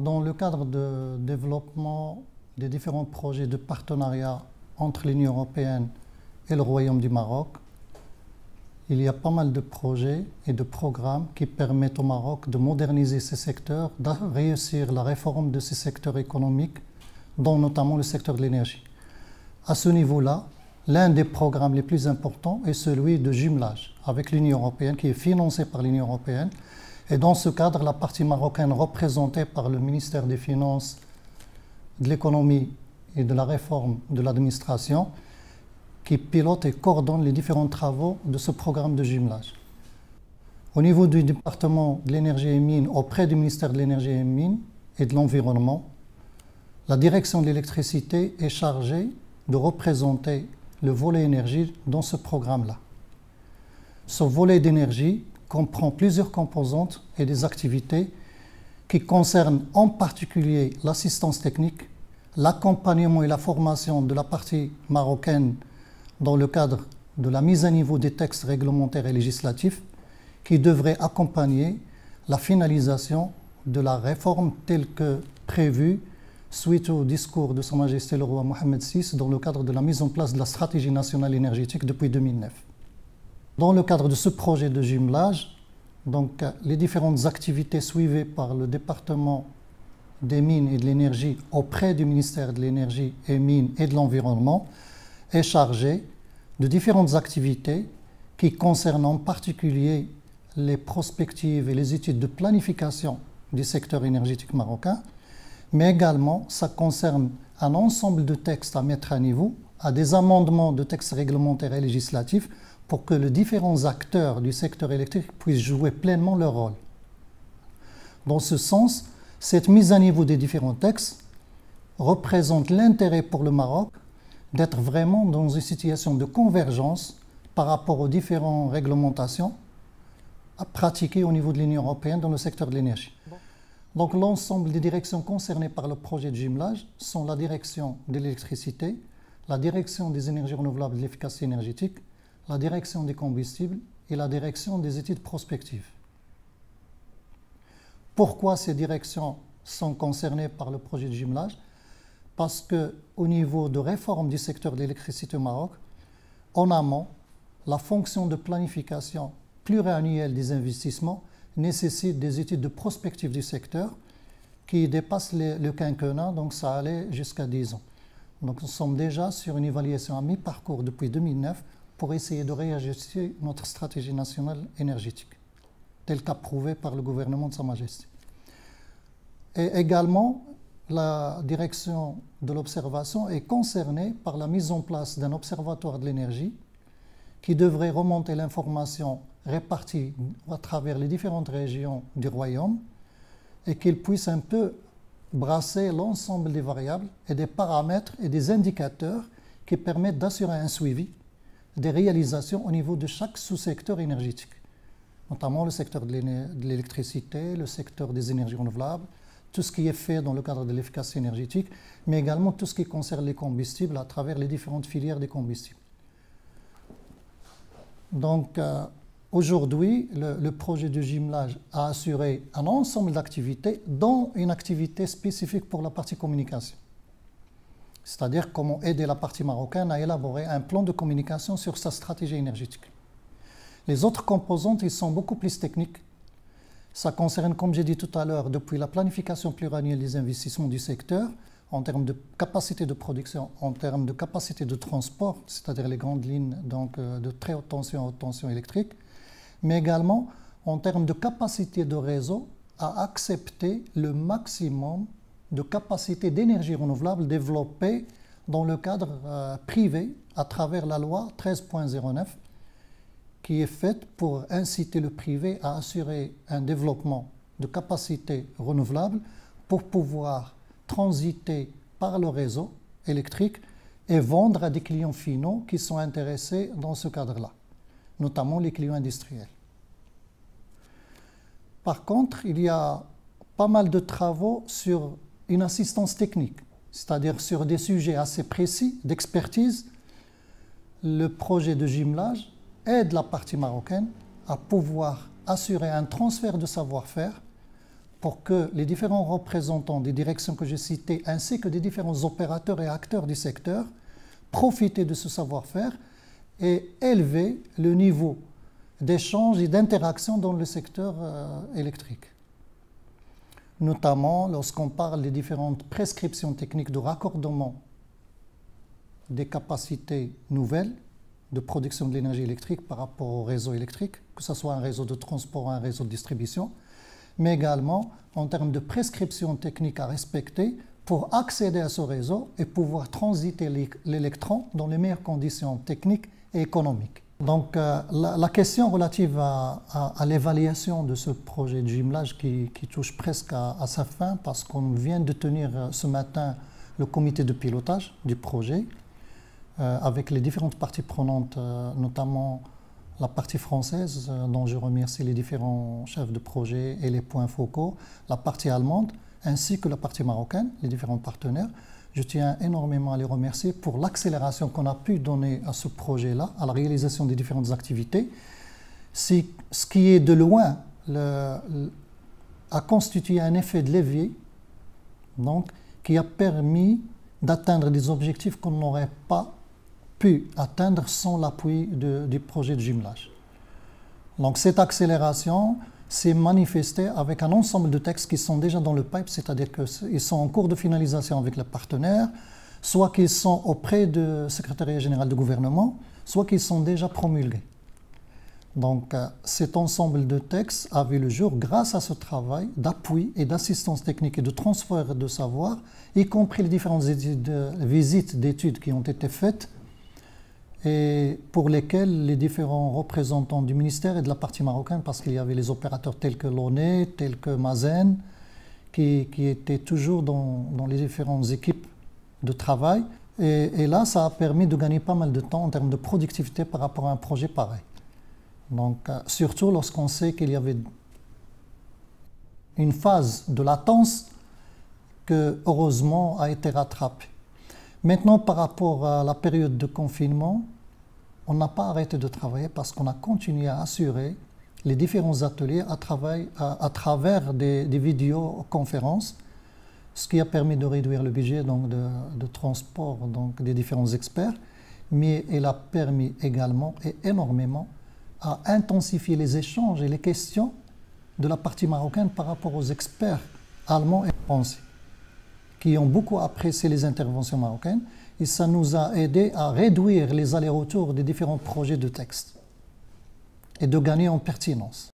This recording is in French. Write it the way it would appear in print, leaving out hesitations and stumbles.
Dans le cadre de développement des différents projets de partenariat entre l'Union européenne et le Royaume du Maroc, il y a pas mal de projets et de programmes qui permettent au Maroc de moderniser ces secteurs, de réussir la réforme de ces secteurs économiques, dont notamment le secteur de l'énergie. À ce niveau-là, l'un des programmes les plus importants est celui de jumelage avec l'Union européenne, qui est financé par l'Union européenne. Et dans ce cadre, la partie marocaine représentée par le ministère des Finances, de l'économie et de la réforme de l'administration, qui pilote et coordonne les différents travaux de ce programme de jumelage. Au niveau du département de l'énergie et mines, auprès du ministère de l'énergie et mines et de l'environnement, la direction de l'électricité est chargée de représenter le volet énergie dans ce programme-là. Ce volet d'énergie comprend plusieurs composantes et des activités qui concernent en particulier l'assistance technique, l'accompagnement et la formation de la partie marocaine dans le cadre de la mise à niveau des textes réglementaires et législatifs qui devraient accompagner la finalisation de la réforme telle que prévue suite au discours de Sa Majesté le roi Mohammed VI dans le cadre de la mise en place de la stratégie nationale énergétique depuis 2009. Dans le cadre de ce projet de jumelage, donc, les différentes activités suivies par le département des mines et de l'énergie auprès du ministère de l'énergie et mines et de l'environnement est chargé de différentes activités qui concernent en particulier les prospectives et les études de planification du secteur énergétique marocain, mais également ça concerne un ensemble de textes à mettre à niveau, à des amendements de textes réglementaires et législatifs pour que les différents acteurs du secteur électrique puissent jouer pleinement leur rôle. Dans ce sens, cette mise à niveau des différents textes représente l'intérêt pour le Maroc d'être vraiment dans une situation de convergence par rapport aux différentes réglementations à pratiquer au niveau de l'Union européenne dans le secteur de l'énergie. Donc l'ensemble des directions concernées par le projet de jumelage sont la direction de l'électricité, la direction des énergies renouvelables et de l'efficacité énergétique, la direction des combustibles et la direction des études prospectives. Pourquoi ces directions sont concernées par le projet de jumelage? Parce qu'au niveau de réforme du secteur de l'électricité au Maroc, en amont, la fonction de planification pluriannuelle des investissements nécessite des études de prospective du secteur qui dépassent le quinquennat, donc ça allait jusqu'à 10 ans. Donc nous sommes déjà sur une évaluation à mi-parcours depuis 2009 pour essayer de réajuster notre stratégie nationale énergétique, telle qu'approuvée par le gouvernement de Sa Majesté. Et également, la direction de l'observation est concernée par la mise en place d'un observatoire de l'énergie qui devrait remonter l'information répartie à travers les différentes régions du Royaume et qu'il puisse un peu brasser l'ensemble des variables et des paramètres et des indicateurs qui permettent d'assurer un suivi des réalisations au niveau de chaque sous-secteur énergétique, notamment le secteur de l'électricité, le secteur des énergies renouvelables, tout ce qui est fait dans le cadre de l'efficacité énergétique, mais également tout ce qui concerne les combustibles à travers les différentes filières des combustibles. Donc aujourd'hui, le projet de jumelage a assuré un ensemble d'activités, dont une activité spécifique pour la partie communication. C'est-à-dire comment aider la partie marocaine à élaborer un plan de communication sur sa stratégie énergétique. Les autres composantes, ils sont beaucoup plus techniques. Ça concerne, comme j'ai dit tout à l'heure, depuis la planification pluriannuelle des investissements du secteur, en termes de capacité de production, en termes de capacité de transport, c'est-à-dire les grandes lignes donc, de très haute tension à haute tension électrique, mais également en termes de capacité de réseau à accepter le maximum de capacité d'énergie renouvelable développée dans le cadre privé à travers la loi 13.09 qui est faite pour inciter le privé à assurer un développement de capacités renouvelables pour pouvoir transiter par le réseau électrique et vendre à des clients finaux qui sont intéressés dans ce cadre-là, notamment les clients industriels. Par contre, il y a pas mal de travaux sur une assistance technique, c'est-à-dire sur des sujets assez précis d'expertise, le projet de jumelage aide la partie marocaine à pouvoir assurer un transfert de savoir-faire pour que les différents représentants des directions que j'ai citées, ainsi que des différents opérateurs et acteurs du secteur, profitent de ce savoir-faire et élever le niveau d'échange et d'interaction dans le secteur électrique. Notamment lorsqu'on parle des différentes prescriptions techniques de raccordement des capacités nouvelles de production de l'énergie électrique par rapport au réseau électrique, que ce soit un réseau de transport ou un réseau de distribution, mais également en termes de prescriptions techniques à respecter pour accéder à ce réseau et pouvoir transiter l'électron dans les meilleures conditions techniques et économiques. Donc la question relative à l'évaluation de ce projet de jumelage qui touche presque à sa fin, parce qu'on vient de tenir ce matin le comité de pilotage du projet avec les différentes parties prenantes, notamment la partie française, dont je remercie les différents chefs de projet et les points focaux, la partie allemande, ainsi que la partie marocaine, les différents partenaires. Je tiens énormément à les remercier pour l'accélération qu'on a pu donner à ce projet-là, à la réalisation des différentes activités. C'est ce qui est de loin a constitué un effet de levier, donc, qui a permis d'atteindre des objectifs qu'on n'aurait pas pu atteindre sans l'appui du projet de jumelage. Donc cette accélération s'est manifestée avec un ensemble de textes qui sont déjà dans le pipe, c'est-à-dire qu'ils sont en cours de finalisation avec les partenaires, soit qu'ils sont auprès du secrétariat général du gouvernement, soit qu'ils sont déjà promulgués. Donc cet ensemble de textes a vu le jour grâce à ce travail d'appui et d'assistance technique et de transfert de savoir, y compris les différentes visites d'études qui ont été faites et pour lesquels les différents représentants du ministère et de la partie marocaine, parce qu'il y avait les opérateurs tels que l'ONE, tels que Mazen, qui étaient toujours dans les différentes équipes de travail. Et là, ça a permis de gagner pas mal de temps en termes de productivité par rapport à un projet pareil. Donc, surtout lorsqu'on sait qu'il y avait une phase de latence que, heureusement, a été rattrapée. Maintenant, par rapport à la période de confinement, on n'a pas arrêté de travailler parce qu'on a continué à assurer les différents ateliers à travers des vidéoconférences, ce qui a permis de réduire le budget donc, de transport donc, des différents experts, mais il a permis également et énormément à intensifier les échanges et les questions de la partie marocaine par rapport aux experts allemands et français, qui ont beaucoup apprécié les interventions marocaines, et ça nous a aidé à réduire les allers-retours des différents projets de texte et de gagner en pertinence.